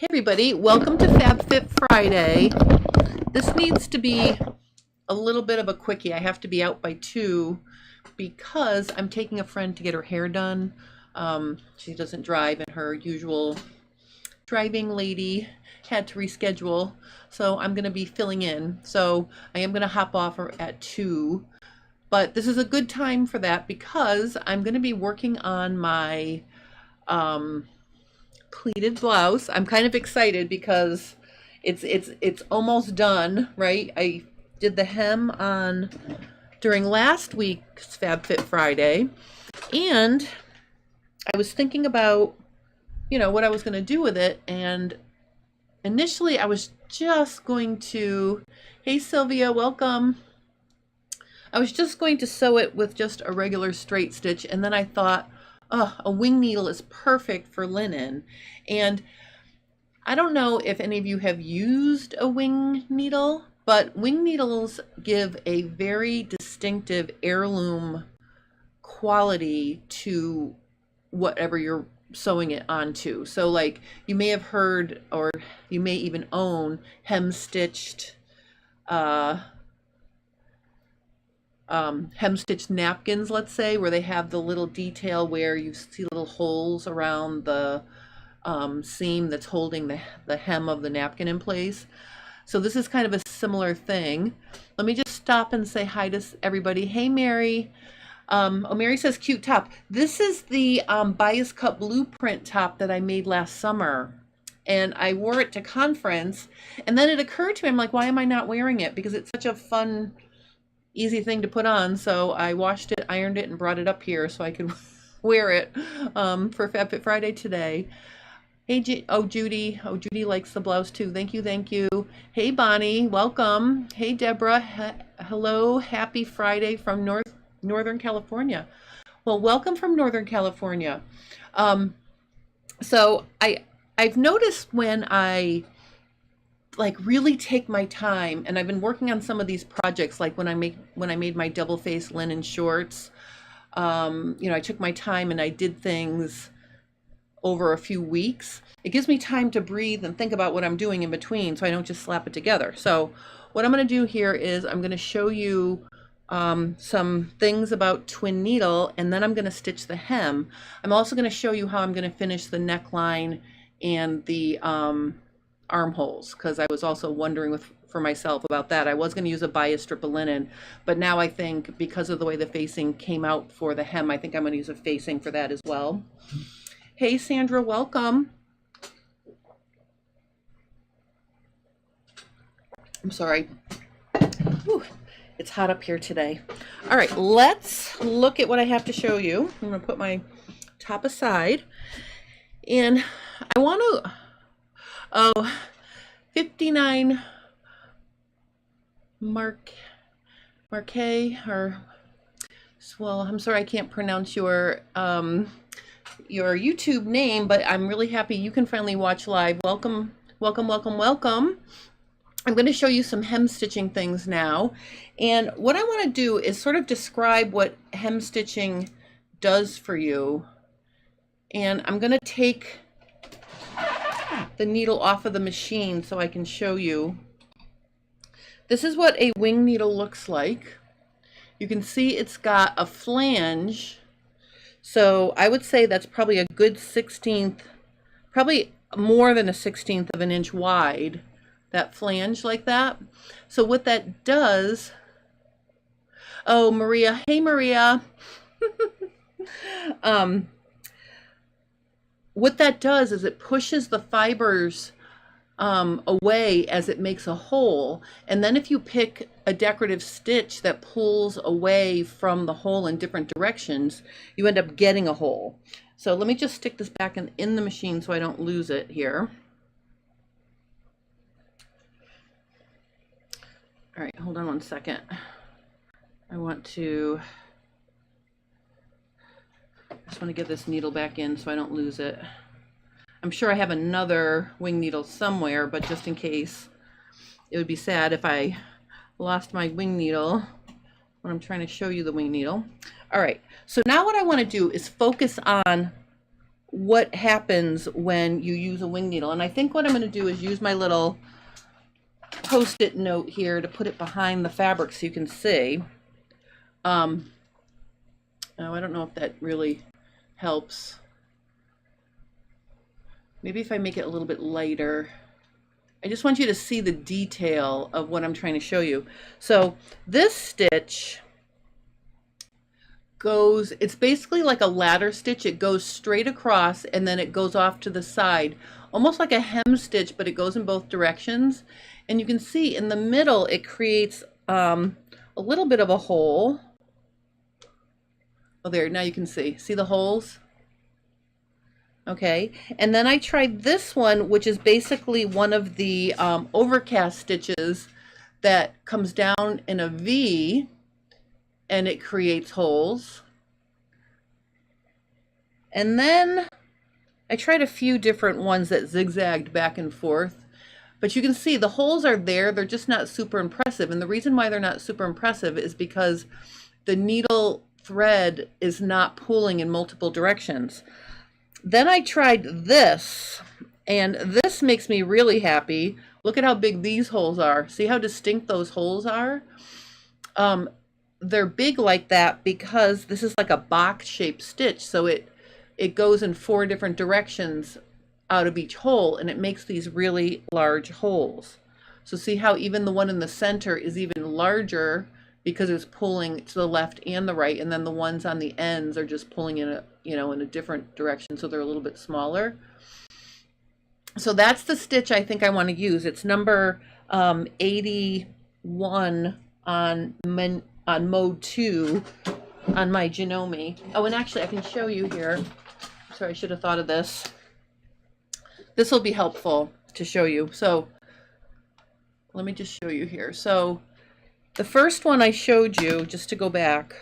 Hey everybody, welcome to FabFit Friday. This needs to be a little bit of a quickie. I have to be out by 2 because I'm taking a friend to get her hair done. She doesn't drive and her usual driving lady had to reschedule, so I'm going to be filling in. So I am going to hop off at 2, but this is a good time for that because I'm going to be working on my pleated blouse. I'm kind of excited because it's almost done, right? I did the hem on during last week's FabFit Friday, and I was thinking about, what I was going to do with it, and initially I was just going to, hey Sylvia, welcome. I was just going to sew it with just a regular straight stitch, and then I thought, oh, a wing needle is perfect for linen. And I don't know if any of you have used a wing needle, but wing needles give a very distinctive heirloom quality to whatever you're sewing it onto. So like you may have heard, or you may even own hem stitched napkins, let's say, where they have the little detail where you see little holes around the seam that's holding the hem of the napkin in place. So this is kind of a similar thing. Let me just stop and say hi to everybody. Hey Mary. Oh, Mary says cute top. This is the bias cut blueprint top that I made last summer, and I wore it to conference, and then it occurred to me, I'm like, why am I not wearing it? Because it's such a fun, easy thing to put on. So I washed it, ironed it, and brought it up here so I could wear it for FabFit Friday today. Hey, Judy. Oh, Judy likes the blouse too. Thank you, thank you. Hey, Bonnie, welcome. Hey, Deborah. Hello, happy Friday from Northern California. Well, welcome from Northern California. So I've noticed when I really take my time, and I've been working on some of these projects, like when I made my double face linen shorts, I took my time and I did things over a few weeks. It gives me time to breathe and think about what I'm doing in between, so I don't just slap it together. So what I'm going to do here is I'm going to show you some things about twin needle, and then I'm going to stitch the hem. I'm also going to show you how I'm going to finish the neckline and the armholes, because I was also wondering for myself about that. I was going to use a bias strip of linen, but now I think because of the way the facing came out for the hem, I think I'm going to use a facing for that as well. Hey Sandra, welcome. I'm sorry. Whew, it's hot up here today. All right, let's look at what I have to show you. I'm going to put my top aside, and I want to 59 Marquet, or, well, I'm sorry I can't pronounce your YouTube name, but I'm really happy you can finally watch live. Welcome, welcome, welcome, welcome. I'm going to show you some hem stitching things now, and what I want to do is sort of describe what hem stitching does for you. And I'm going to take the needle off of the machine so I can show you. This is what a wing needle looks like. You can see it's got a flange, so I would say that's probably a good 1/16, probably more than a 1/16 of an inch wide, that flange like that. So what that does, oh Maria, hey Maria. What that does is it pushes the fibers away as it makes a hole, and then if you pick a decorative stitch that pulls away from the hole in different directions, you end up getting a hole. So let me just stick this back in the machine so I don't lose it here. All right, hold on one second. I just want to get this needle back in so I don't lose it. I'm sure I have another wing needle somewhere, but just in case, it would be sad if I lost my wing needle when I'm trying to show you the wing needle. All right, so now what I want to do is focus on what happens when you use a wing needle. And I think what I'm going to do is use my little post-it note here to put it behind the fabric so you can see. Oh, I don't know if that really helps. Maybe if I make it a little bit lighter. I just want you to see the detail of what I'm trying to show you. So this stitch goes, it's basically like a ladder stitch. It goes straight across and then it goes off to the side, almost like a hem stitch, but it goes in both directions. And you can see in the middle, it creates a little bit of a hole. Oh, there, now you can see the holes? Okay, and then I tried this one, which is basically one of the overcast stitches that comes down in a V and it creates holes. And then I tried a few different ones that zigzagged back and forth, but you can see the holes are there. They're just not super impressive. And the reason why they're not super impressive is because the needle thread is not pulling in multiple directions. Then I tried this, and this makes me really happy. Look at how big these holes are. See how distinct those holes are? They're big like that because this is like a box-shaped stitch, so it goes in 4 different directions out of each hole, and it makes these really large holes. So see how even the one in the center is even larger because it's pulling to the left and the right, and then the ones on the ends are just pulling in a, you know, in a different direction, so they're a little bit smaller. So that's the stitch I think I want to use. It's number 81 on mode 2 on my Janome. Oh, and actually I can show you here. Sorry, I should have thought of this. This will be helpful to show you. So let me just show you here. So the first one I showed you, just to go back,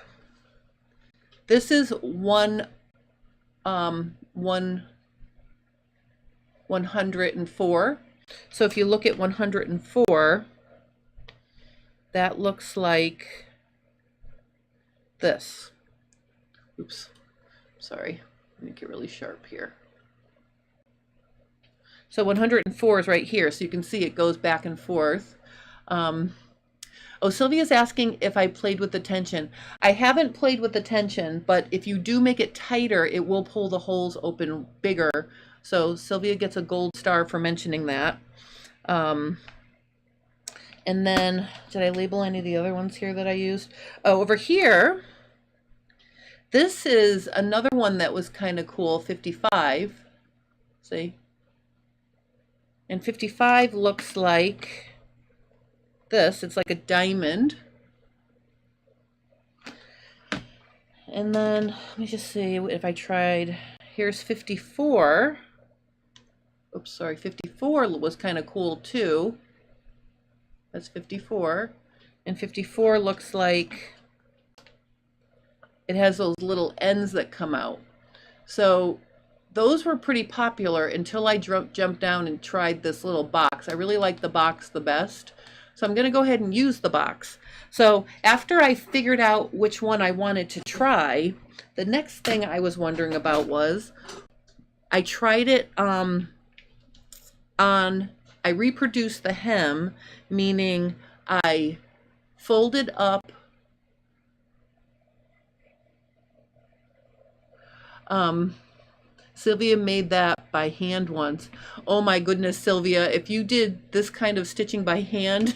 this is 104. So if you look at 104, that looks like this. Oops, sorry, make it really sharp here. So 104 is right here, so you can see it goes back and forth. Oh, Sylvia's asking if I played with the tension. I haven't played with the tension, but if you do make it tighter, it will pull the holes open bigger. So Sylvia gets a gold star for mentioning that. And then, did I label any of the other ones here that I used? Oh, over here, this is another one that was kind of cool, 55. See? And 55 looks like this. It's like a diamond. And then let me just see if I tried. Here's 54. Oops, sorry, 54 was kind of cool too. That's 54. And 54 looks like it has those little ends that come out. So those were pretty popular until I jumped down and tried this little box. I really like the box the best. So I'm going to go ahead and use the box. So after I figured out which one I wanted to try, the next thing I was wondering about was I tried it I reproduced the hem, meaning I folded up Sylvia made that by hand once. Oh my goodness, Sylvia, if you did this kind of stitching by hand,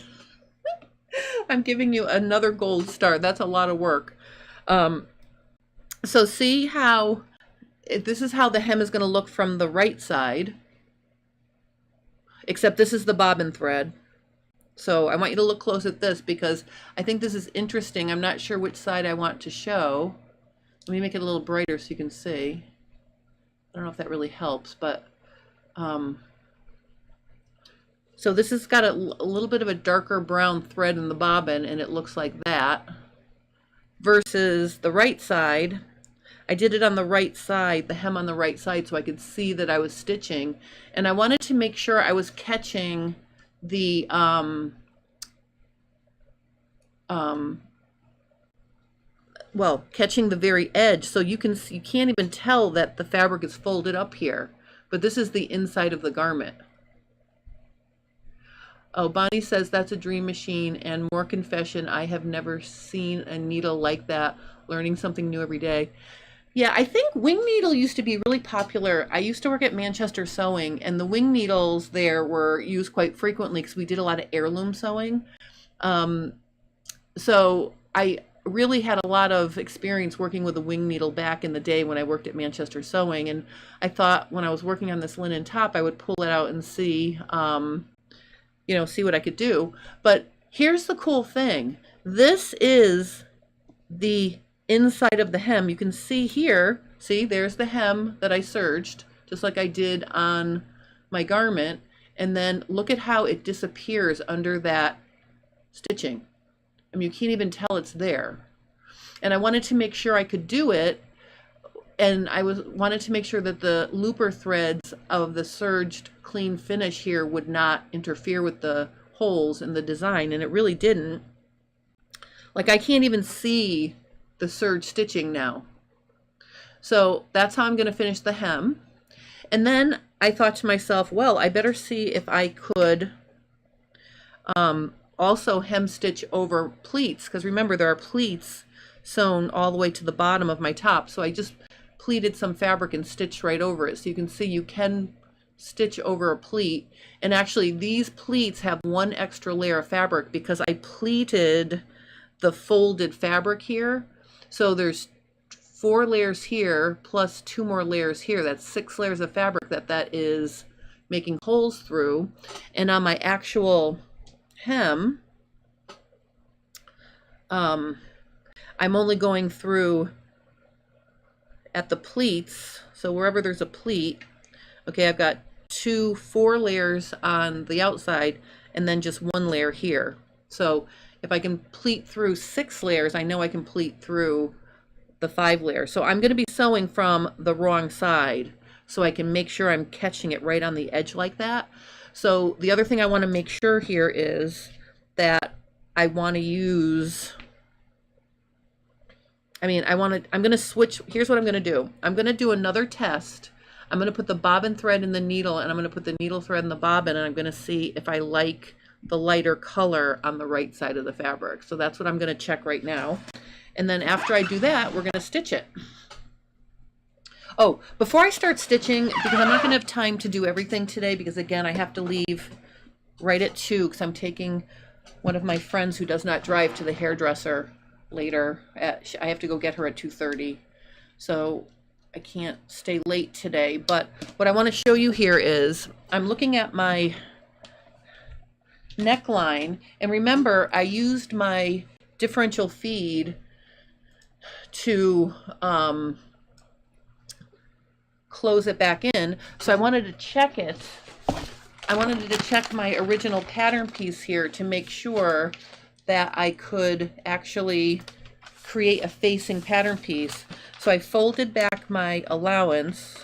I'm giving you another gold star. That's a lot of work. So see how, this is how the hem is going to look from the right side, except this is the bobbin thread. So I want you to look close at this because I think this is interesting. I'm not sure which side I want to show. Let me make it a little brighter so you can see. I don't know if that really helps, but so this has got a little bit of a darker brown thread in the bobbin, and it looks like that. Versus the right side, I did it on the right side, the hem on the right side, so I could see that I was stitching, and I wanted to make sure I was catching the well, catching the very edge, so you can't even tell that the fabric is folded up here, but this is the inside of the garment. Oh, Bonnie says that's a dream machine, and more confession, I have never seen a needle like that. Learning something new every day. Yeah, I think wing needle used to be really popular. I used to work at Manchester Sewing, and the wing needles there were used quite frequently because we did a lot of heirloom sewing. So I really had a lot of experience working with a wing needle back in the day when I worked at Manchester Sewing. And I thought when I was working on this linen top, I would pull it out and see, see what I could do. But here's the cool thing. This is the inside of the hem. You can see here, there's the hem that I serged, just like I did on my garment. And then look at how it disappears under that stitching. I mean, you can't even tell it's there. And I wanted to make sure I could do it, and I wanted to make sure that the looper threads of the serged clean finish here would not interfere with the holes in the design, and it really didn't. Like, I can't even see the serge stitching now. So that's how I'm going to finish the hem. And then I thought to myself, well, I better see if I could also hem stitch over pleats, because remember there are pleats sewn all the way to the bottom of my top. So I just pleated some fabric and stitched right over it. So you can see you can stitch over a pleat. And actually these pleats have one extra layer of fabric because I pleated the folded fabric here. So there's 4 layers here plus 2 more layers here. That's 6 layers of fabric that is making holes through. And on my actual hem, I'm only going through at the pleats. So wherever there's a pleat, okay, I've got 4 layers on the outside and then just 1 layer here. So if I can pleat through 6 layers, I know I can pleat through the 5 layers. So I'm going to be sewing from the wrong side so I can make sure I'm catching it right on the edge like that. So the other thing I want to make sure here is that I want to use, I'm going to switch. Here's what I'm going to do. I'm going to do another test. I'm going to put the bobbin thread in the needle, and I'm going to put the needle thread in the bobbin, and I'm going to see if I like the lighter color on the right side of the fabric. So that's what I'm going to check right now. And then after I do that, we're going to stitch it. Oh, before I start stitching, because I'm not going to have time to do everything today, because again, I have to leave right at 2 because I'm taking one of my friends who does not drive to the hairdresser later. I have to go get her at 2:30. So I can't stay late today. But what I want to show you here is I'm looking at my neckline. And remember, I used my differential feed to close it back in. So I wanted to check it. I wanted to check my original pattern piece here to make sure that I could actually create a facing pattern piece. So I folded back my allowance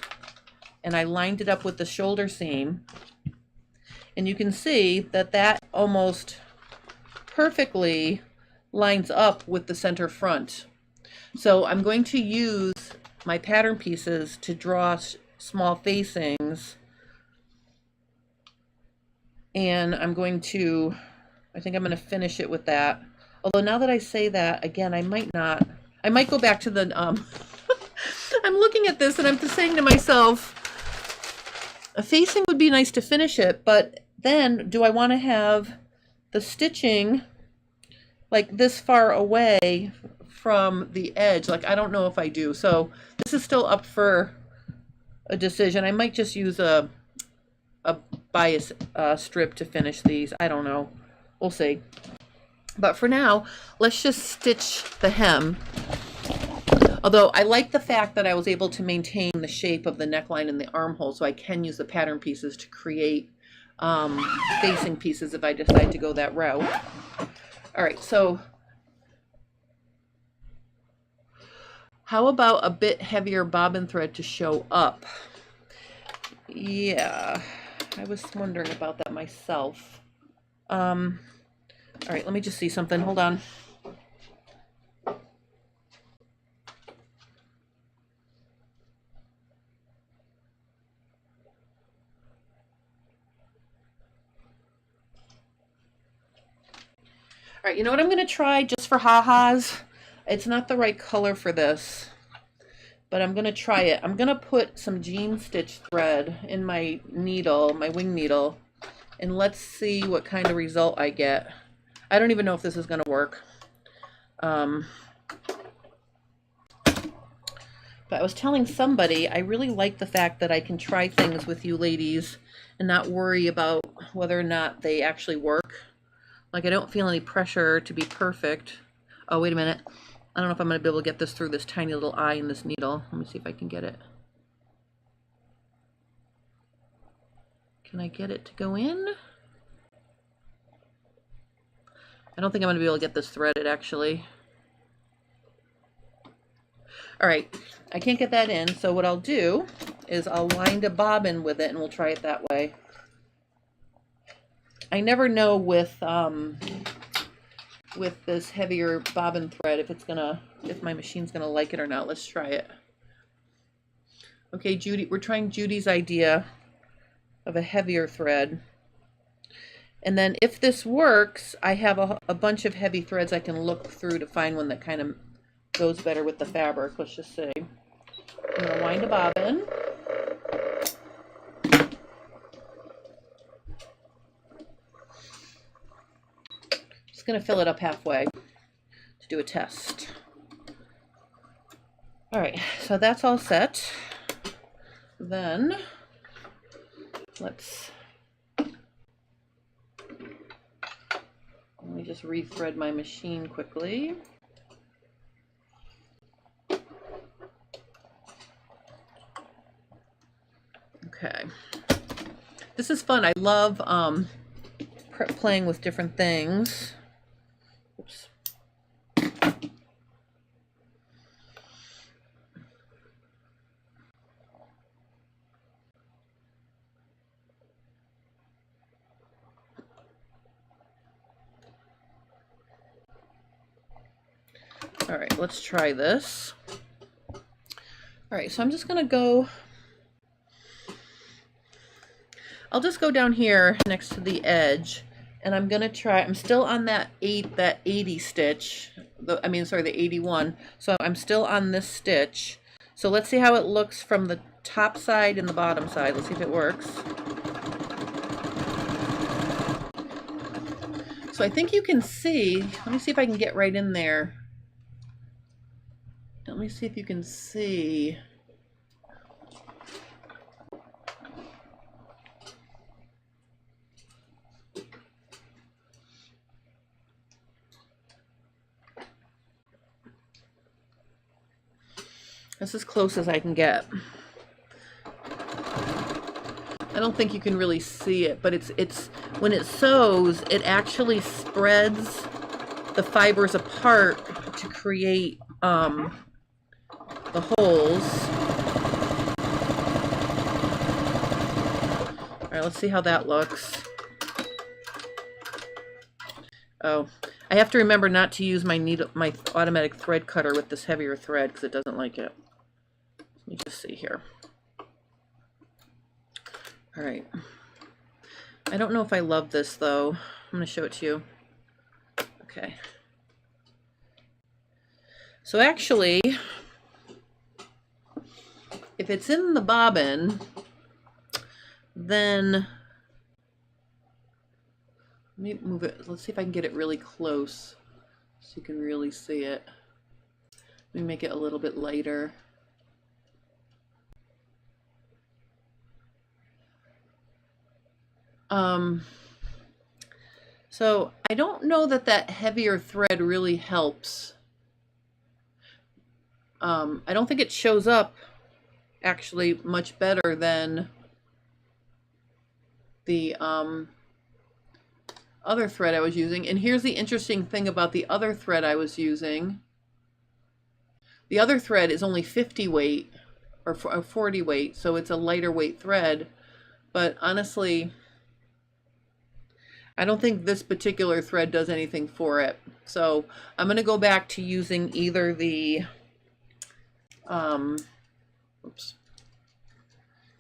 and I lined it up with the shoulder seam. And you can see that that almost perfectly lines up with the center front. So I'm going to use my pattern pieces to draw small facings, and I think I'm going to finish it with that. Although now that I say that, again, I might go back to the, I'm looking at this and I'm just saying to myself, a facing would be nice to finish it, but then do I want to have the stitching like this far away from the edge? Like, I don't know if I do. So this is still up for a decision. I might just use a bias strip to finish these. I don't know. We'll see. But for now, let's just stitch the hem. Although I like the fact that I was able to maintain the shape of the neckline and the armhole, so I can use the pattern pieces to create facing pieces if I decide to go that route. All right, so how about a bit heavier bobbin thread to show up? Yeah, I was wondering about that myself. All right, let me just see something. Hold on. right, you know what I'm going to try just for ha-has? It's not the right color for this, but I'm going to try it. I'm going to put some jean stitch thread in my needle, my wing needle, and let's see what kind of result I get. I don't even know if this is going to work. But I was telling somebody, I really like the fact that I can try things with you ladies and not worry about whether or not they actually work. Like, I don't feel any pressure to be perfect. Oh, wait a minute. I don't know if I'm going to be able to get this through this tiny little eye in this needle. Let me see if I can get it. Can I get it to go in? I don't think I'm going to be able to get this threaded, actually. All right, I can't get that in, so what I'll do is I'll wind a bobbin with it and we'll try it that way. I never know with this heavier bobbin thread if my machine's gonna like it or not. Let's try it. Okay, Judy, we're trying Judy's idea of a heavier thread. And then if this works, I have a bunch of heavy threads I can look through to find one that kind of goes better with the fabric. Let's just say. I'm gonna wind a bobbin. Just gonna fill it up halfway to do a test. All right, so that's all set. Then let me just rethread my machine quickly. Okay, this is fun. I love playing with different things. Oops. All right, let's try this. All right, so I'm just gonna go, I'll just go down here next to the edge, and I'm gonna try, I'm still on that 80 stitch, the 81, so I'm still on this stitch. So let's see how it looks from the top side and the bottom side. Let's see if it works. So I think you can see, let me see if I can get right in there. Let me see if you can see. That's as close as I can get. I don't think you can really see it, but it's when it sews, it actually spreads the fibers apart to create the holes. All right, let's see how that looks. Oh, I have to remember not to use my automatic thread cutter with this heavier thread because it doesn't like it. Let me just see here. All right. I don't know if I love this though. I'm going to show it to you. Okay. So actually, if it's in the bobbin, then let me move it. Let's see if I can get it really close so you can really see it. Let me make it a little bit lighter. So I don't know that that heavier thread really helps. I don't think it shows up actually much better than the other thread I was using. And here's the interesting thing about the other thread I was using. The other thread is only 50 weight or 40 weight, so it's a lighter weight thread. But honestly, I don't think this particular thread does anything for it. So I'm going to go back to using either the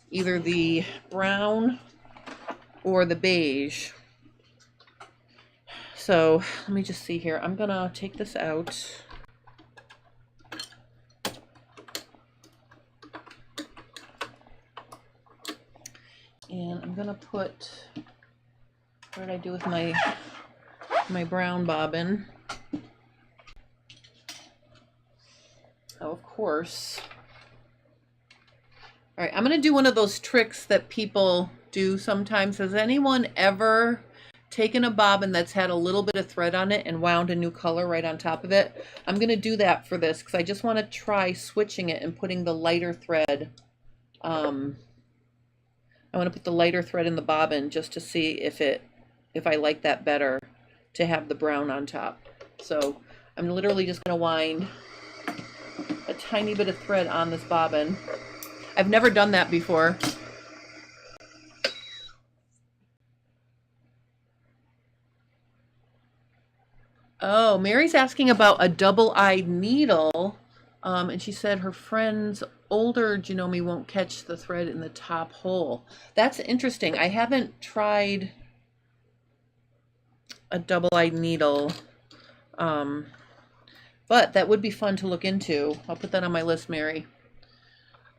either the brown or the beige. So let me just see here. I'm gonna take this out. And I'm gonna put, what did I do with my brown bobbin? Oh, of course. All right, I'm gonna do one of those tricks that people do sometimes. Has anyone ever taken a bobbin that's had a little bit of thread on it and wound a new color right on top of it? I'm gonna do that for this because I just want to try switching it and putting the lighter thread. I want to put the lighter thread in the bobbin just to see if I like that better to have the brown on top. So I'm literally just going to wind a tiny bit of thread on this bobbin. I've never done that before. Oh, Mary's asking about a double-eyed needle. And she said her friend's older Janome won't catch the thread in the top hole. That's interesting. I haven't tried a double-eyed needle, but that would be fun to look into. I'll put that on my list, Mary.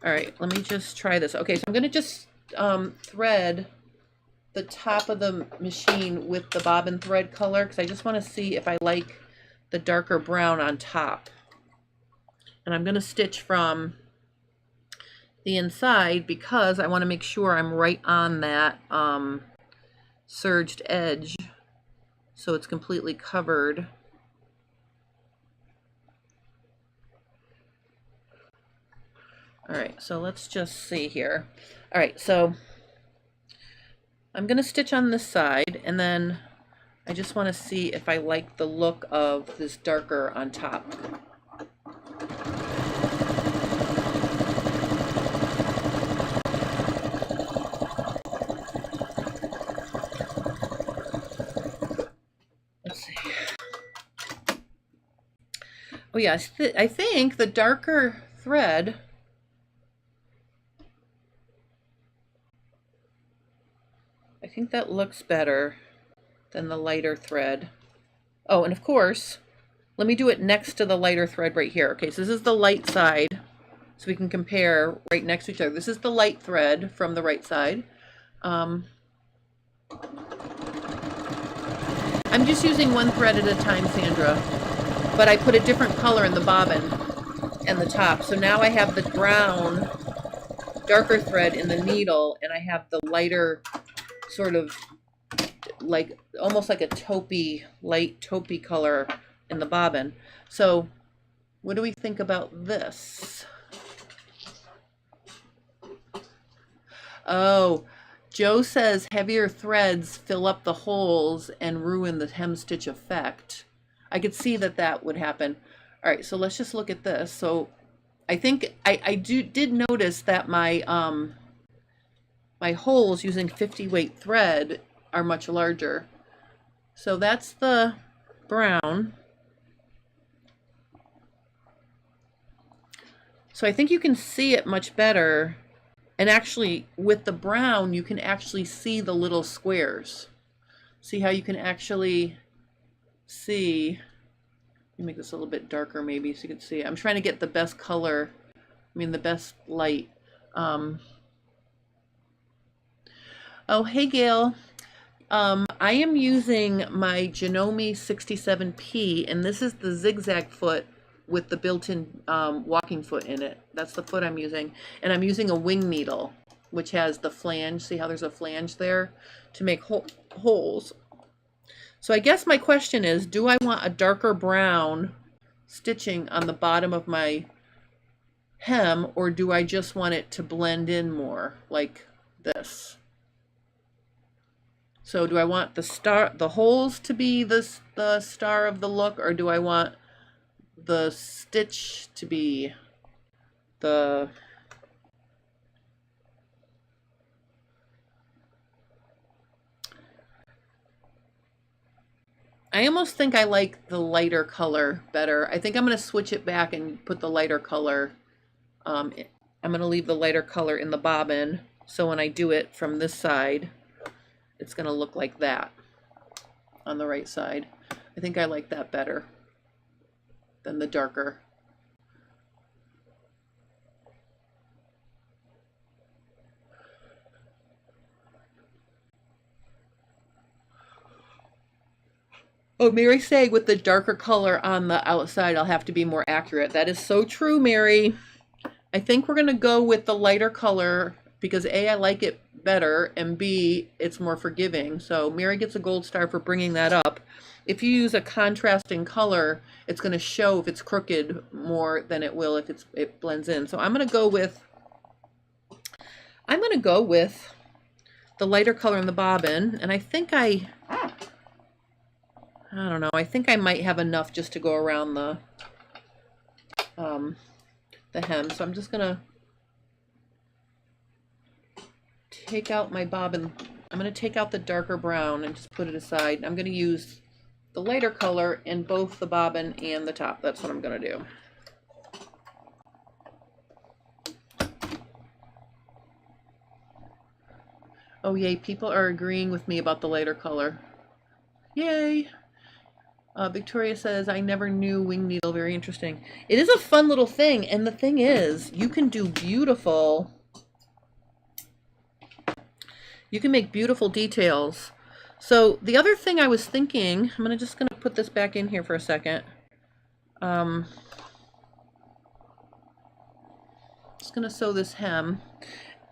All right, let me just try this. Okay, so I'm going to just thread the top of the machine with the bobbin thread color because I just want to see if I like the darker brown on top. And I'm going to stitch from the inside because I want to make sure I'm right on that serged edge so it's completely covered. All right, so let's just see here. All right, so I'm going to stitch on this side and then I just want to see if I like the look of this darker on top. Oh yeah, I think the darker thread I think that looks better than the lighter thread. Oh, and of course, let me do it next to the lighter thread right here. Okay, so this is the light side, so we can compare right next to each other. This is the light thread from the right side. I'm just using one thread at a time, Sandra. But I put a different color in the bobbin and the top. So now I have the brown, darker thread in the needle, and I have the lighter sort of like, almost like a taupey, light taupey color in the bobbin. So what do we think about this? Oh, Joe says heavier threads fill up the holes and ruin the hem stitch effect. I could see that that would happen. All right, so let's just look at this. So I think I did notice that my my holes using 50 weight thread are much larger. So that's the brown. So I think you can see it much better. And actually with the brown, you can actually see the little squares. See how you can actually see. Let me make this a little bit darker maybe so you can see it. I'm trying to get the best color, the best light. Oh, hey Gail. I am using my Janome 67P, and this is the zigzag foot with the built-in walking foot in it. That's the foot I'm using. And I'm using a wing needle, which has the flange. See how there's a flange there to make holes. So I guess my question is, do I want a darker brown stitching on the bottom of my hem, or do I just want it to blend in more like this? So do I want the holes to be the star of the look, or do I want the stitch to be the... I almost think I like the lighter color better. I think I'm going to switch it back and put the lighter color. I'm going to leave the lighter color in the bobbin, so when I do it from this side, it's going to look like that. on the right side. I think I like that better than the darker. Oh, Mary saying with the darker color on the outside, I'll have to be more accurate. That is so true, Mary. I think we're going to go with the lighter color because A, I like it better, and B, it's more forgiving. So Mary gets a gold star for bringing that up. If you use a contrasting color, it's going to show if it's crooked more than it will if it blends in. So I'm going to go with the lighter color in the bobbin, and I think I don't know. I think I might have enough just to go around the hem. So I'm just gonna take out my bobbin. I'm gonna take out the darker brown and just put it aside. I'm gonna use the lighter color in both the bobbin and the top. That's what I'm gonna do. Oh yay, people are agreeing with me about the lighter color. Yay! Victoria says, I never knew wing needle. Very interesting. It is a fun little thing. And the thing is, you can do beautiful, you can make beautiful details. So the other thing I was thinking, I'm just going to put this back in here for a second. Just going to sew this hem.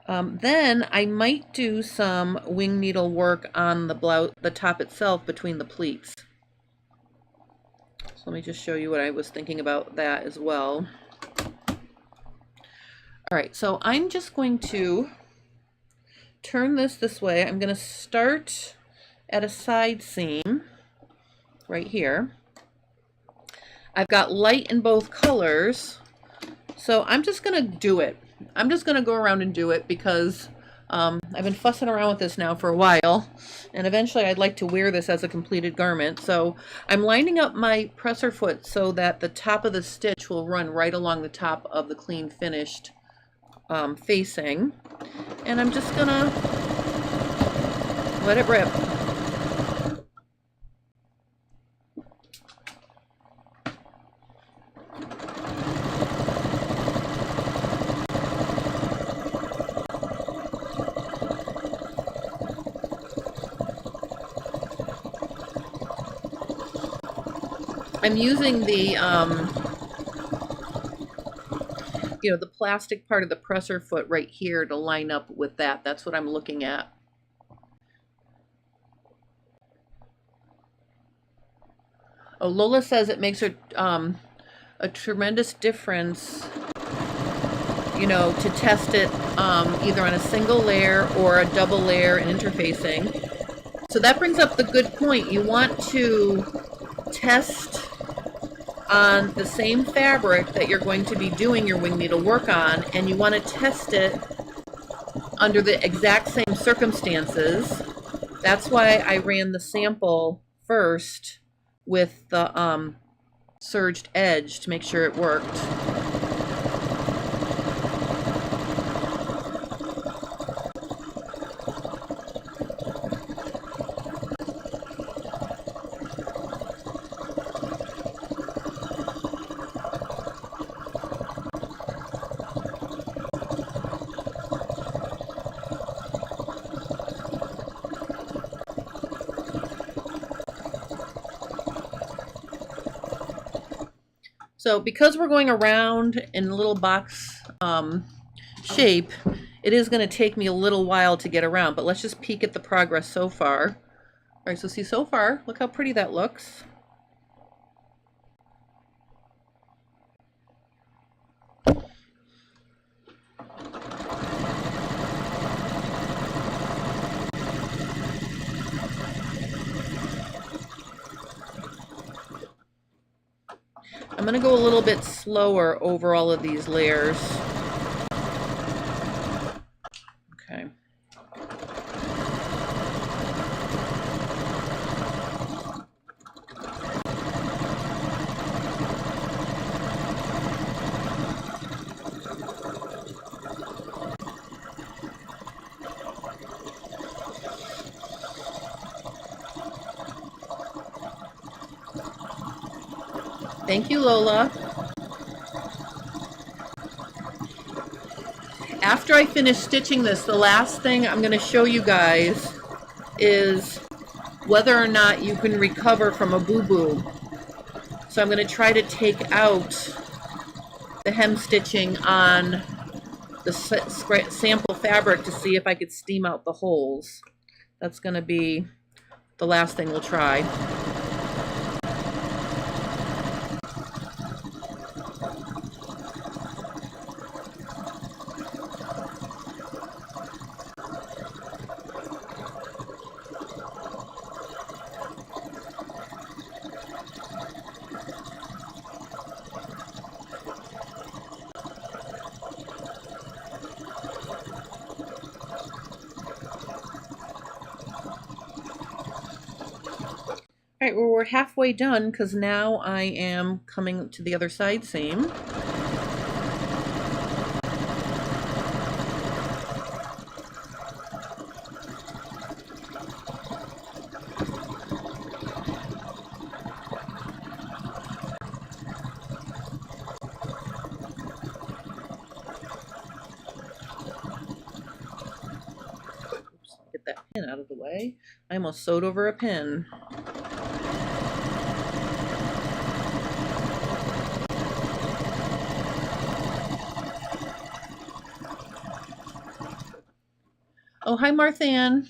Then I might do some wing needle work on the blouse, the top itself between the pleats. So let me just show you what I was thinking about that as well. All right, so I'm just going to turn this way. I'm going to start at a side seam right here. I've got light in both colors, so I'm just going to do it. I'm just going to go around and do it because I've been fussing around with this now for a while, and eventually I'd like to wear this as a completed garment. So I'm lining up my presser foot so that the top of the stitch will run right along the top of the clean finished facing, and I'm just gonna let it rip. I'm using the, the plastic part of the presser foot right here to line up with that. That's what I'm looking at. Oh, Lola says it makes a tremendous difference, to test it either on a single layer or a double layer and interfacing. So that brings up the good point. You want to test on the same fabric that you're going to be doing your wing needle work on, and you want to test it under the exact same circumstances. That's why I ran the sample first with the serged edge to make sure it worked. So because we're going around in a little box shape, it is going to take me a little while to get around, but let's just peek at the progress so far. All right, so see so far, look how pretty that looks. I'm going to go a little bit slower over all of these layers. Okay. Thank you, Lola. After I finish stitching this, the last thing I'm going to show you guys is whether or not you can recover from a boo-boo. So I'm going to try to take out the hem stitching on the sample fabric to see if I could steam out the holes. That's going to be the last thing we'll try. All right, well, we're halfway done because now I am coming to the other side seam. Oops, get that pin out of the way. I almost sewed over a pin. Oh, hi, Marthann.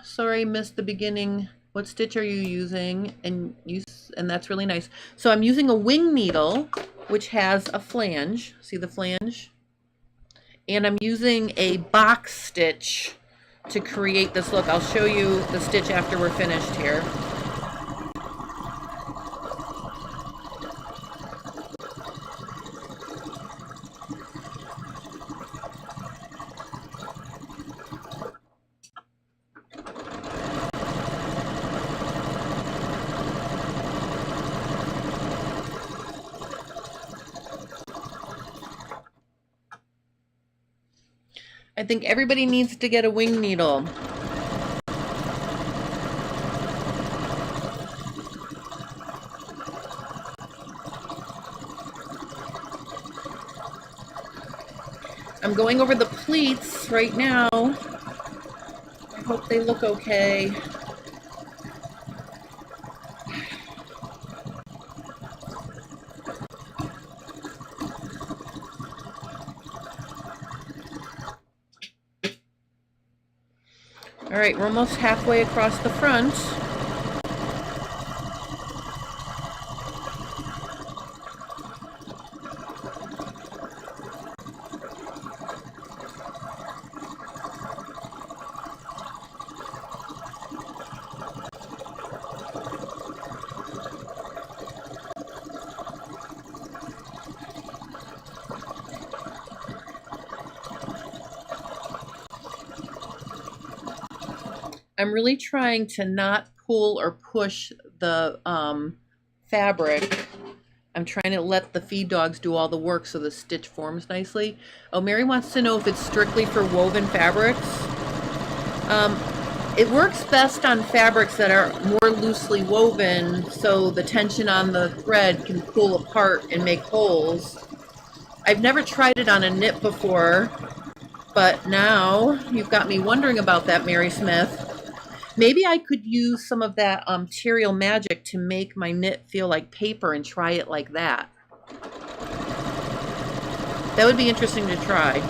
Sorry, I missed the beginning. What stitch are you using? And that's really nice. So I'm using a wing needle, which has a flange. See the flange? And I'm using a box stitch to create this look. I'll show you the stitch after we're finished here. I think everybody needs to get a wing needle. I'm going over the pleats right now. I hope they look okay. All right, we're almost halfway across the front. I'm really trying to not pull or push the fabric. I'm trying to let the feed dogs do all the work so the stitch forms nicely. Oh, Mary wants to know if it's strictly for woven fabrics. It works best on fabrics that are more loosely woven, so the tension on the thread can pull apart and make holes. I've never tried it on a knit before, but now you've got me wondering about that, Mary Smith. Maybe I could use some of that Material Magic to make my knit feel like paper and try it like that. That would be interesting to try.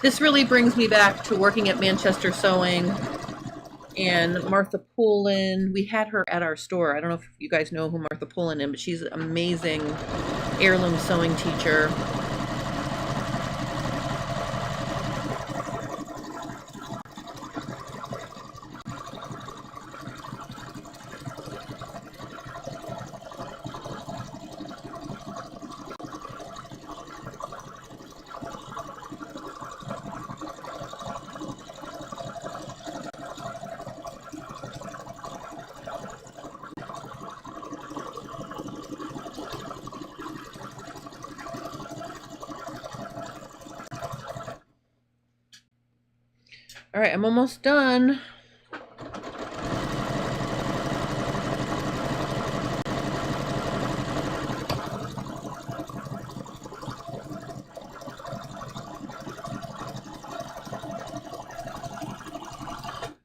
This really brings me back to working at Manchester Sewing. And Martha Poulin, we had her at our store. I don't know if you guys know who Martha Poulin is, but she's an amazing heirloom sewing teacher. All right, I'm almost done.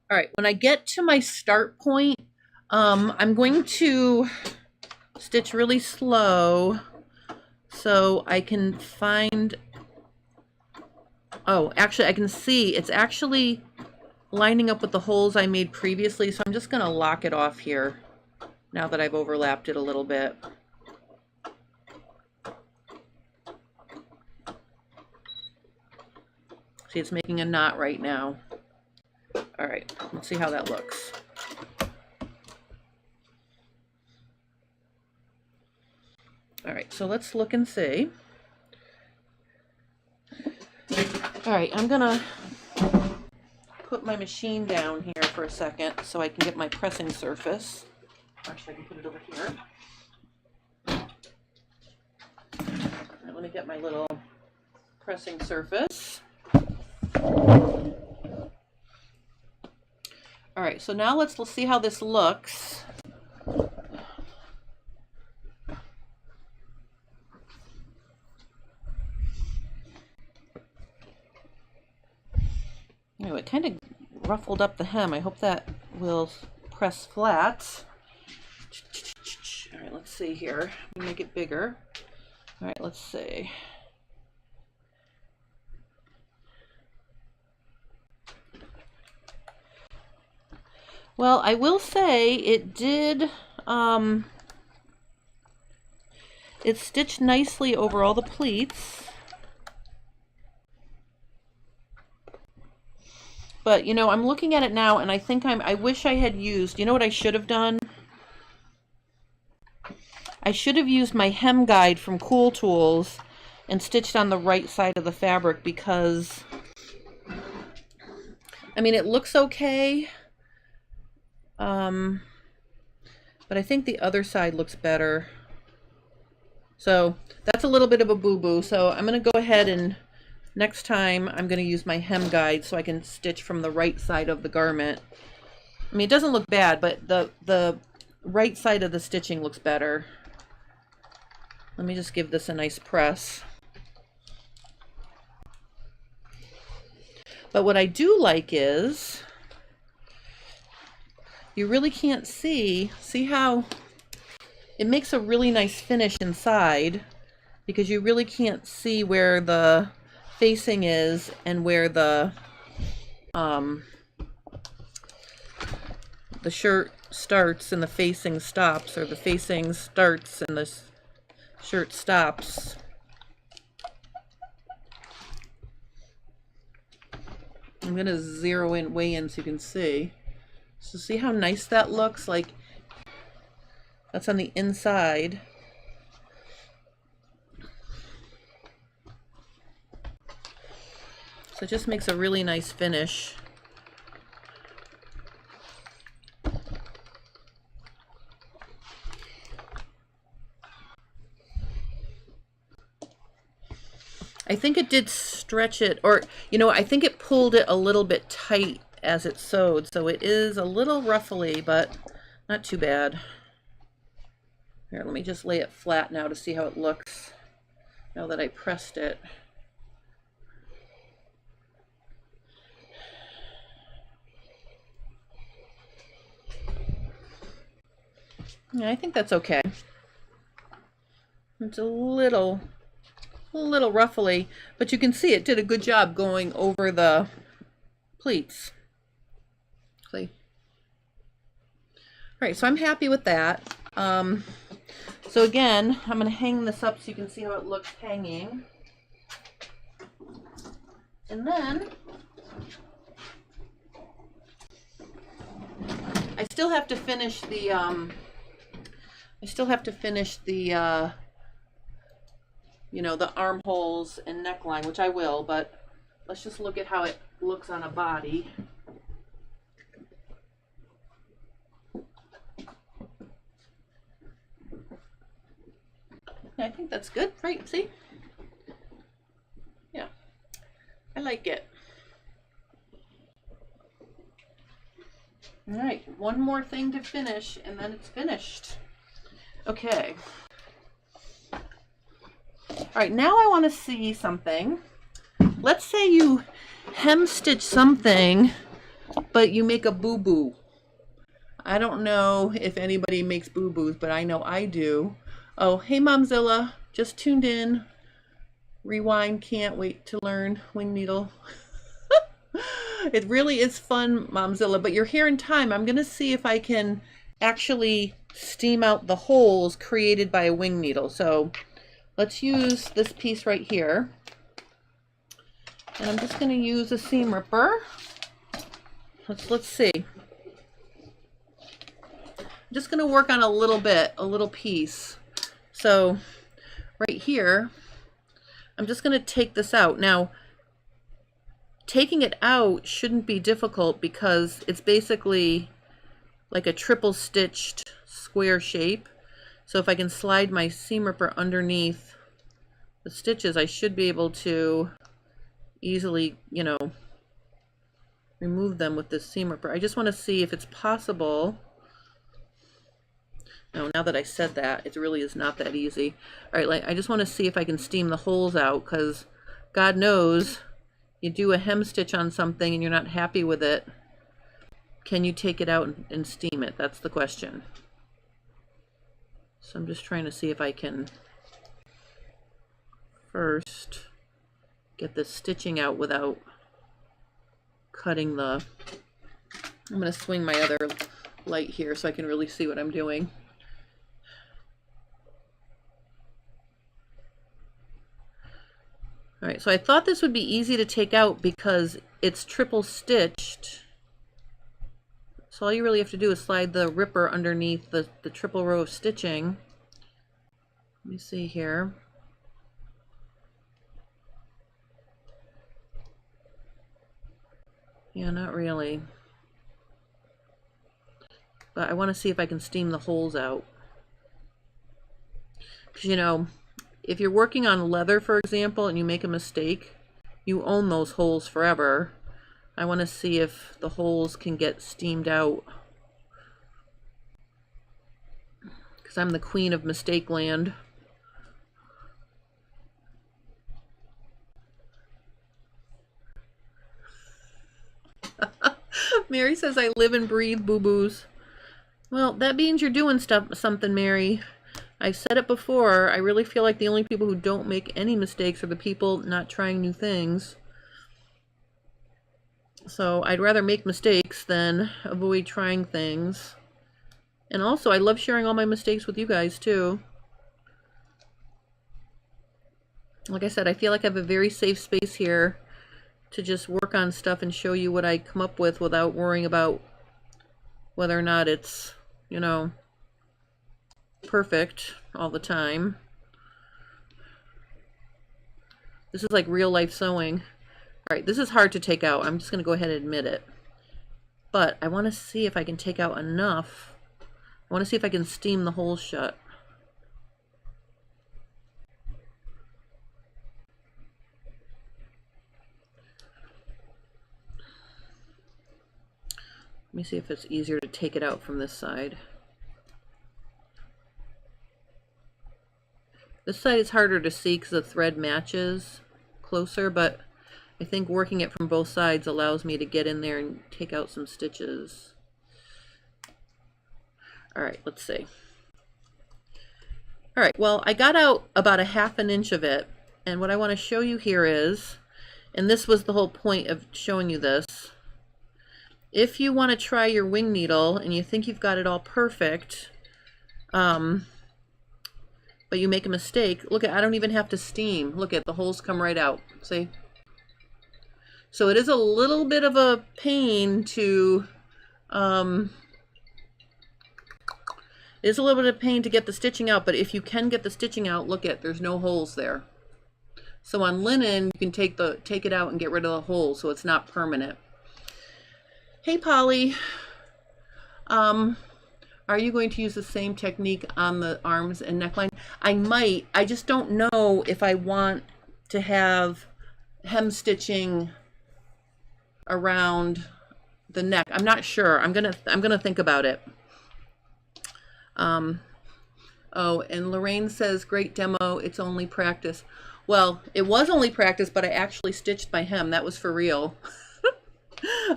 All right, when I get to my start point, I'm going to stitch really slow so I can find, oh, actually I can see it's actually lining up with the holes I made previously, so I'm just gonna lock it off here now that I've overlapped it a little bit. See, it's making a knot right now. All right, let's see how that looks. All right, so let's look and see. All right, I'm gonna put my machine down here for a second so I can get my pressing surface. Actually, I can put it over here. I'm gonna get my little pressing surface. All right, so now let's see how this looks. Oh, it kind of ruffled up the hem. I hope that will press flat. All right, let's see here. Make it bigger. All right, let's see. Well, I will say it did, it stitched nicely over all the pleats. But, you know, I'm looking at it now and I think I wish I had used, you know what I should have done? I should have used my hem guide from Cool Tools and stitched on the right side of the fabric because, I mean, it looks okay. But I think the other side looks better. So that's a little bit of a boo-boo. So I'm going to go ahead and next time I'm going to use my hem guide so I can stitch from the right side of the garment. I mean, it doesn't look bad, but the right side of the stitching looks better. Let me just give this a nice press. But what I do like is you really can't see how it makes a really nice finish inside because you really can't see where the facing is and where the shirt starts and the facing stops, or the facing starts and the shirt stops. I'm going to zero in way in so you can see. So see how nice that looks? Like that's on the inside. So it just makes a really nice finish. I think it did stretch it, or, you know, I think it pulled it a little bit tight as it sewed. So it is a little ruffly, but not too bad. Here, let me just lay it flat now to see how it looks now that I pressed it. Yeah, I think that's okay. It's a little ruffly, but you can see it did a good job going over the pleats. See? All right, so I'm happy with that. So again, I'm going to hang this up so you can see how it looks hanging. And then I still have to finish the you know, the armholes and neckline, which I will, but let's just look at how it looks on a body. I think that's good, right? See? Yeah, I like it. All right, one more thing to finish and then it's finished. Okay. All right, now I want to see something. Let's say you hem stitch something, but you make a boo-boo. I don't know if anybody makes boo-boos, but I know I do. Oh, hey Momzilla, just tuned in. Rewind, can't wait to learn wing needle. It really is fun, Momzilla, but you're here in time. I'm going to see if I can actually steam out the holes created by a wing needle. So let's use this piece right here. And I'm just going to use a seam ripper. Let's see. I'm just going to work on a little piece. So right here, I'm just going to take this out. Now, taking it out shouldn't be difficult because it's basically like a triple stitched square shape. So if I can slide my seam ripper underneath the stitches, I should be able to easily, you know, remove them with this seam ripper. I just want to see if it's possible. No, now that I said that, it really is not that easy. All right, I just want to see if I can steam the holes out, because God knows, you do a hem stitch on something and you're not happy with it, can you take it out and steam it? That's the question. So I'm just trying to see if I can first get the stitching out without cutting the... I'm going to swing my other light here so I can really see what I'm doing. All right, so I thought this would be easy to take out because it's triple stitched. So all you really have to do is slide the ripper underneath the triple row of stitching. Let me see here. Yeah, not really. But I want to see if I can steam the holes out. Because, you know, if you're working on leather, for example, and you make a mistake, you own those holes forever. I want to see if the holes can get steamed out. Because I'm the queen of mistake land. Mary says I live and breathe boo-boos. Well, that means you're doing something, Mary. I've said it before, I really feel like the only people who don't make any mistakes are the people not trying new things. So I'd rather make mistakes than avoid trying things. And also, I love sharing all my mistakes with you guys too. Like I said, I feel like I have a very safe space here to just work on stuff and show you what I come up with without worrying about whether or not it's, you know, perfect all the time. This is like real life sewing. All right, this is hard to take out. I'm just going to go ahead and admit it. But I want to see if I can take out enough. I want to see if I can steam the holes shut. Let me see if it's easier to take it out from this side. This side is harder to see because the thread matches closer, but I think working it from both sides allows me to get in there and take out some stitches. All right, let's see. All right, well, I got out about 1/2 inch of it, and what I want to show you here is, and this was the whole point of showing you this, if you want to try your wing needle and you think you've got it all perfect, but you make a mistake, look at, I don't even have to steam. Look at, the holes come right out, see? So it is a little bit of a pain to, it's a little bit of pain to get the stitching out, but if you can get the stitching out, look at, there's no holes there. So on linen, you can take it out and get rid of the holes so it's not permanent. Hey Polly, are you going to use the same technique on the arms and neckline? I might. I just don't know if I want to have hem stitching around the neck. I'm not sure. I'm gonna think about it. Oh, and Lorraine says, great demo. It's only practice. Well, it was only practice, but I actually stitched my hem. That was for real.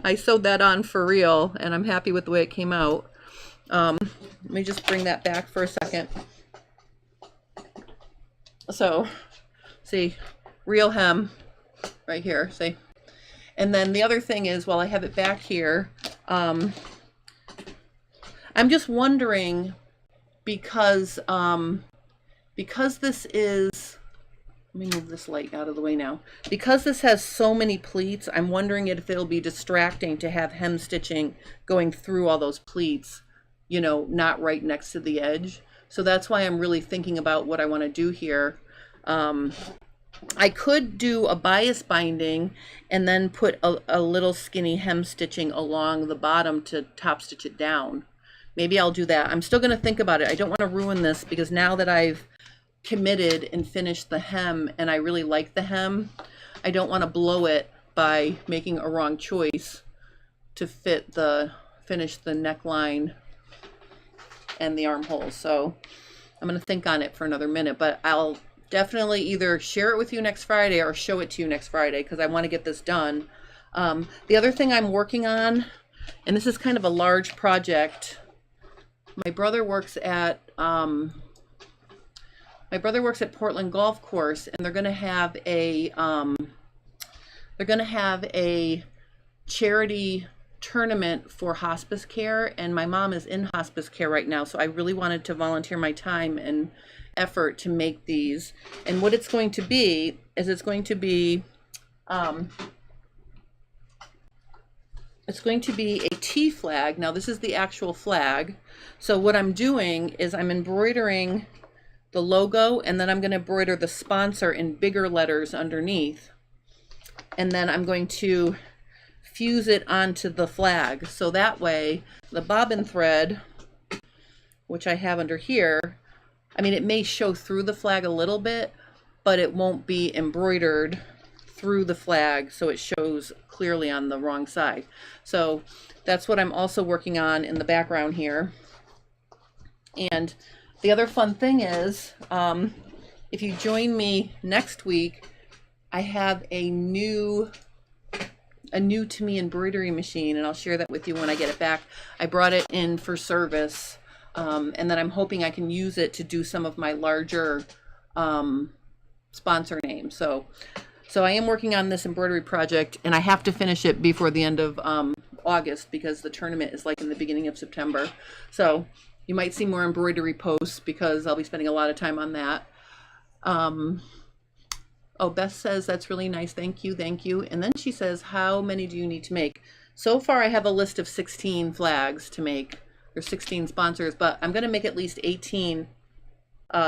I sewed that on for real, and I'm happy with the way it came out. Let me just bring that back for a second. So, see, real hem right here, see? And then the other thing is, while I have it back here, I'm just wondering, because this is, let me move this light out of the way now. Because this has so many pleats, I'm wondering if it'll be distracting to have hem stitching going through all those pleats, you know, not right next to the edge. So that's why I'm really thinking about what I want to do here. I could do a bias binding and then put a little skinny hem stitching along the bottom to top stitch it down. Maybe I'll do that. I'm still going to think about it. I don't want to ruin this, because now that I've committed and finished the hem and I really like the hem, I don't want to blow it by making a wrong choice to finish the neckline and the armholes. So I'm going to think on it for another minute, but I'll definitely either share it with you next Friday or show it to you next Friday, because I want to get this done. The other thing I'm working on, and this is kind of a large project, my brother works at Portland Golf Course, and they're going to have a charity tournament for hospice care, and my mom is in hospice care right now, so I really wanted to volunteer my time and effort to make these. And what it's going to be is it's going to be a T flag. Now this is the actual flag. So what I'm doing is I'm embroidering the logo, and then I'm going to embroider the sponsor in bigger letters underneath, and then I'm going to fuse it onto the flag. So that way the bobbin thread, which I have under here, I mean, it may show through the flag a little bit, but it won't be embroidered through the flag, so it shows clearly on the wrong side. So that's what I'm also working on in the background here. And the other fun thing is, if you join me next week, I have a new to me embroidery machine, and I'll share that with you when I get it back. I brought it in for service, and then I'm hoping I can use it to do some of my larger sponsor names. So I am working on this embroidery project, and I have to finish it before the end of August, because the tournament is like in the beginning of September. So you might see more embroidery posts, because I'll be spending a lot of time on that. Oh, Beth says, that's really nice. Thank you. Thank you. And then she says, how many do you need to make? So far, I have a list of 16 flags to make, or 16 sponsors, but I'm going to make at least 18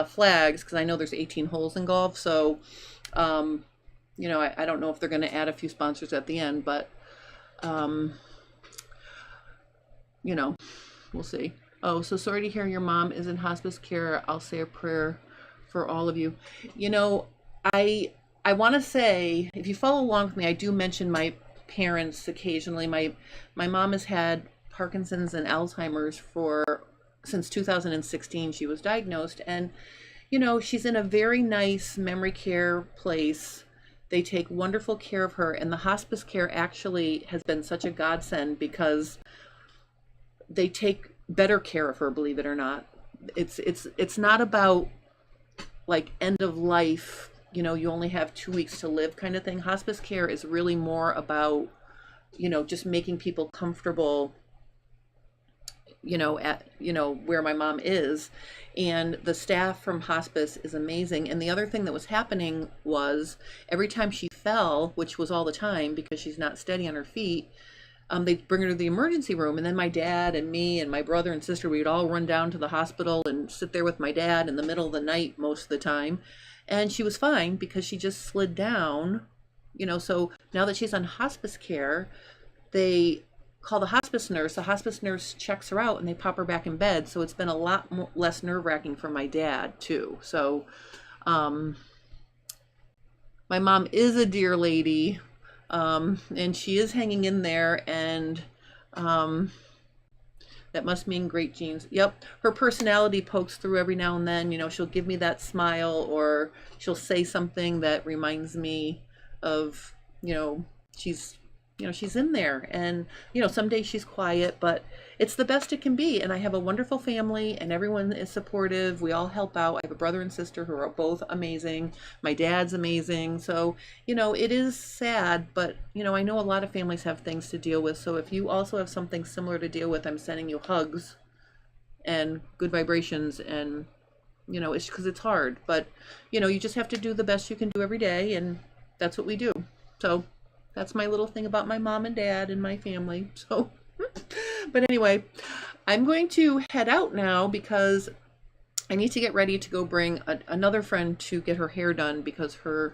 flags, because I know there's 18 holes in golf. So, you know, I don't know if they're going to add a few sponsors at the end, but, you know, we'll see. Oh, so sorry to hear your mom is in hospice care. I'll say a prayer for all of you. You know, I want to say, if you follow along with me, I do mention my parents occasionally. My mom has had Parkinson's and Alzheimer's since 2016. She was diagnosed, and you know, she's in a very nice memory care place. They take wonderful care of her, and the hospice care actually has been such a godsend, because they take better care of her, believe it or not. It's not about like end of life, you know, you only have 2 weeks to live kind of thing. Hospice care is really more about, you know, just making people comfortable, you know, at, you know, where my mom is. And the staff from hospice is amazing. And the other thing that was happening was, every time she fell, which was all the time because she's not steady on her feet, they'd bring her to the emergency room, and then my dad and me and my brother and sister, we'd all run down to the hospital and sit there with my dad in the middle of the night most of the time. And she was fine, because she just slid down, you know. So now that she's on hospice care, they call the hospice nurse. The hospice nurse checks her out, and they pop her back in bed. So it's been a lot less nerve-wracking for my dad too. So my mom is a dear lady. And she is hanging in there, and That must mean great genes. Yep. Her personality pokes through every now and then. She'll give me that smile, or she'll say something that reminds me of, she's, she's in there. And, some days she's quiet, but it's the best it can be. And I have a wonderful family, and everyone is supportive. We all help out. I have a brother and sister who are both amazing. My dad's amazing. So, it is sad, but, I know a lot of families have things to deal with. So if you also have something similar to deal with, I'm sending you hugs and good vibrations. And, it's because it's hard, but, you just have to do the best you can do every day. And that's what we do. So that's my little thing about my mom and dad and my family. So, but anyway, I'm going to head out now because I need to get ready to go bring another friend to get her hair done, because her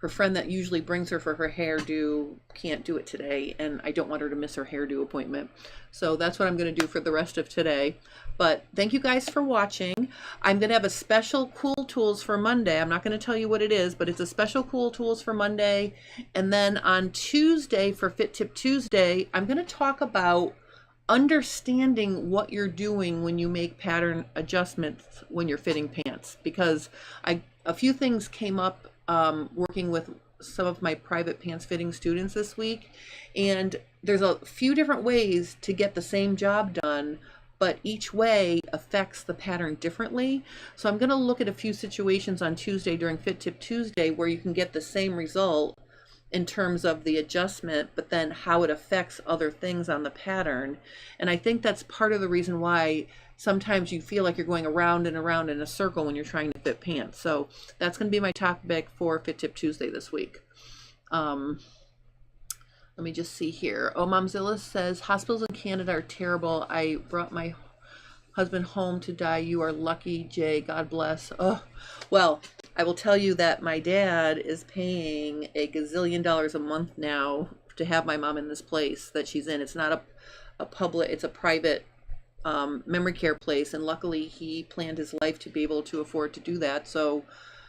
friend that usually brings her for her hairdo can't do it today, and I don't want her to miss her hairdo appointment. So that's what I'm going to do for the rest of today. But thank you guys for watching. I'm going to have a special Cool Tools for Monday. I'm not going to tell you what it is, but it's a special Cool Tools for Monday. And then on Tuesday, for Fit Tip Tuesday, I'm going to talk about understanding what you're doing when you make pattern adjustments when you're fitting pants, because a few things came up working with some of my private pants fitting students this week, and there's a few different ways to get the same job done, but each way affects the pattern differently. So I'm going to look at a few situations on Tuesday during Fit Tip Tuesday where you can get the same result in terms of the adjustment, but then how it affects other things on the pattern. And I think that's part of the reason why sometimes you feel like you're going around and around in a circle when you're trying to fit pants. So that's going to be my topic for Fit Tip Tuesday this week. Let me just see here. Oh, Momzilla says, hospitals in Canada are terrible. I brought my husband home to die. You are lucky, Jay. God bless. Oh, well, I will tell you that my dad is paying a gazillion dollars a month now to have my mom in this place that she's in. It's not a public, it's a private memory care place. And luckily he planned his life to be able to afford to do that. So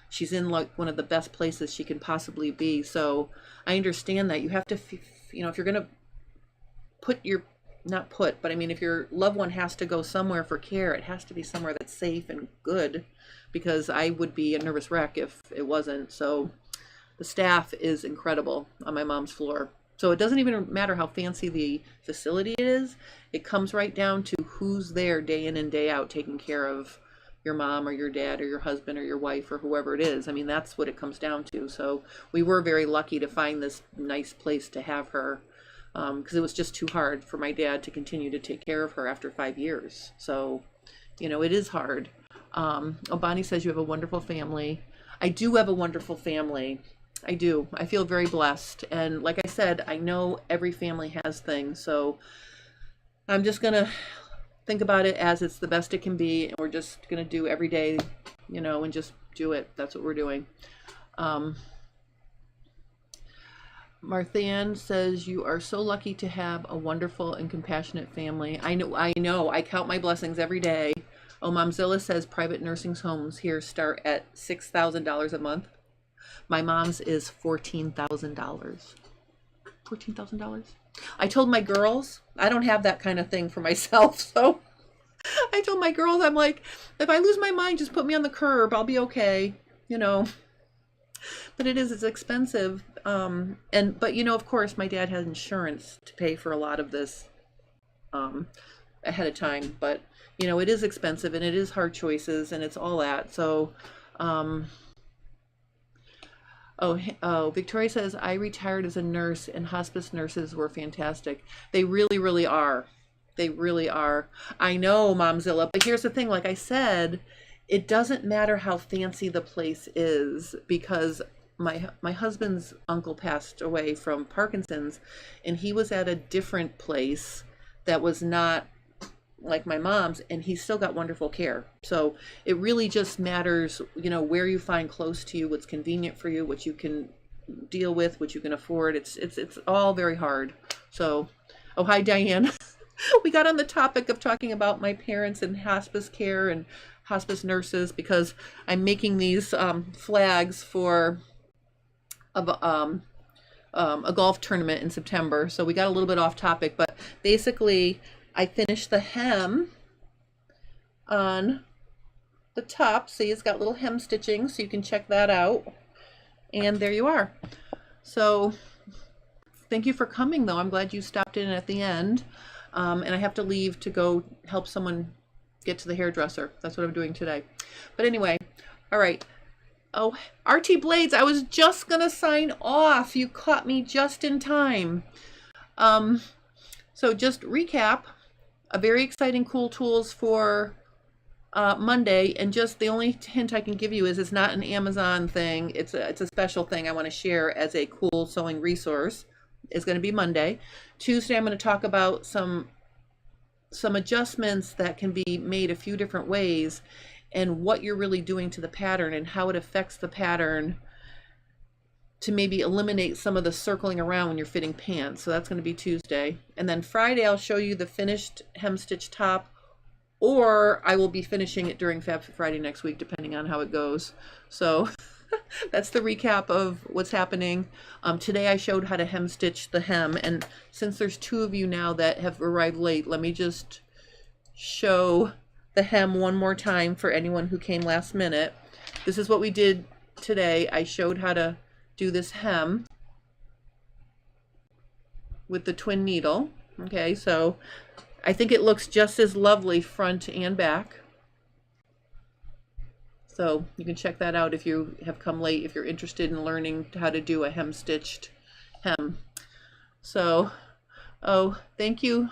she's in like one of the best places she can possibly be. So I understand that you have to, if you're going to put your, not put, but I mean, if your loved one has to go somewhere for care, it has to be somewhere that's safe and good, because I would be a nervous wreck if it wasn't. So the staff is incredible on my mom's floor. So it doesn't even matter how fancy the facility is. It comes right down to who's there day in and day out taking care of your mom or your dad or your husband or your wife or whoever it is. I mean, that's what it comes down to. So we were very lucky to find this nice place to have her, because it was just too hard for my dad to continue to take care of her after 5 years. So, it is hard. Bonnie says you have a wonderful family. I do have a wonderful family. I do. I feel very blessed. And like I said, I know every family has things. So I'm just going to think about it as it's the best it can be. And we're just going to do every day, and just do it. That's what we're doing. Marthanne says you are so lucky to have a wonderful and compassionate family. I know. I count my blessings every day. Oh, Momzilla says private nursing homes here start at $6,000 a month. My mom's is $14,000. $14,000. I told my girls, I don't have that kind of thing for myself. So I told my girls, I'm like, if I lose my mind, just put me on the curb. I'll be okay. But it's expensive. But of course my dad has insurance to pay for a lot of this, ahead of time, but it is expensive and it is hard choices and it's all that. So, Victoria says, I retired as a nurse and hospice nurses were fantastic. They really, really are. They really are. I know, Momzilla, but here's the thing. Like I said, it doesn't matter how fancy the place is, because my husband's uncle passed away from Parkinson's, and he was at a different place that was not like my mom's, and he still got wonderful care. So it really just matters, where you find close to you, what's convenient for you, what you can deal with, what you can afford. It's all very hard. So, oh, hi, Diane. We got on the topic of talking about my parents and hospice care and hospice nurses, because I'm making these flags for a golf tournament in September. So we got a little bit off topic, but basically I finished the hem on the top. See, it's got little hem stitching, so you can check that out. And there you are. So thank you for coming, though. I'm glad you stopped in at the end. And I have to leave to go help someone get to the hairdresser. That's what I'm doing today. But anyway, all right. Oh, RT Blades, I was just going to sign off. You caught me just in time. So just recap, a very exciting cool tools for Monday, and just the only hint I can give you is it's not an Amazon thing. It's a special thing I want to share as a cool sewing resource. It's going to be Monday. Tuesday, I'm going to talk about some adjustments that can be made a few different ways, and what you're really doing to the pattern and how it affects the pattern to maybe eliminate some of the circling around when you're fitting pants. So that's going to be Tuesday. And then Friday, I'll show you the finished hem stitch top, or I will be finishing it during Fab Friday next week, depending on how it goes. So that's the recap of what's happening. Today I showed how to hem stitch the hem, and since there's 2 of you now that have arrived late, let me just show the hem one more time for anyone who came last minute. This is what we did today. I showed how to do this hem with the twin needle. Okay, so I think it looks just as lovely front and back. So you can check that out if you have come late, if you're interested in learning how to do a hem stitched hem. So, oh, thank you.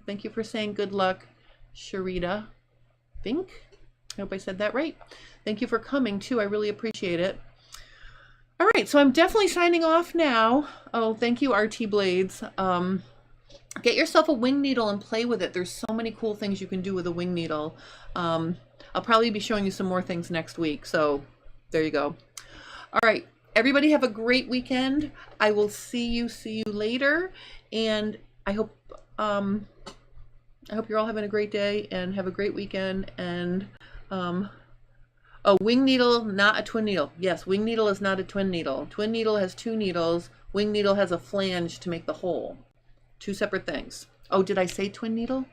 Thank you for saying good luck, Sharita Fink. I hope I said that right. Thank you for coming too. I really appreciate it. All right, so I'm definitely signing off now. Oh, thank you, RT Blades. Get yourself a wing needle and play with it. There's so many cool things you can do with a wing needle. I'll probably be showing you some more things next week. So there you go. All right, everybody have a great weekend. I will see you later. And I hope you're all having a great day and have a great weekend. And oh, wing needle, not a twin needle. Yes, wing needle is not a twin needle. Twin needle has 2 needles. Wing needle has a flange to make the hole. 2 separate things. Oh, did I say twin needle?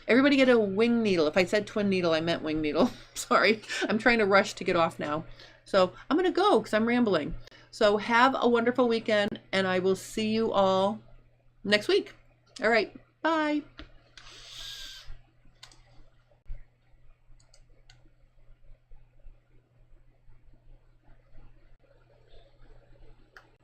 Everybody get a wing needle. If I said twin needle, I meant wing needle. Sorry, I'm trying to rush to get off now. So I'm going to go because I'm rambling. So have a wonderful weekend, and I will see you all next week. All right, bye.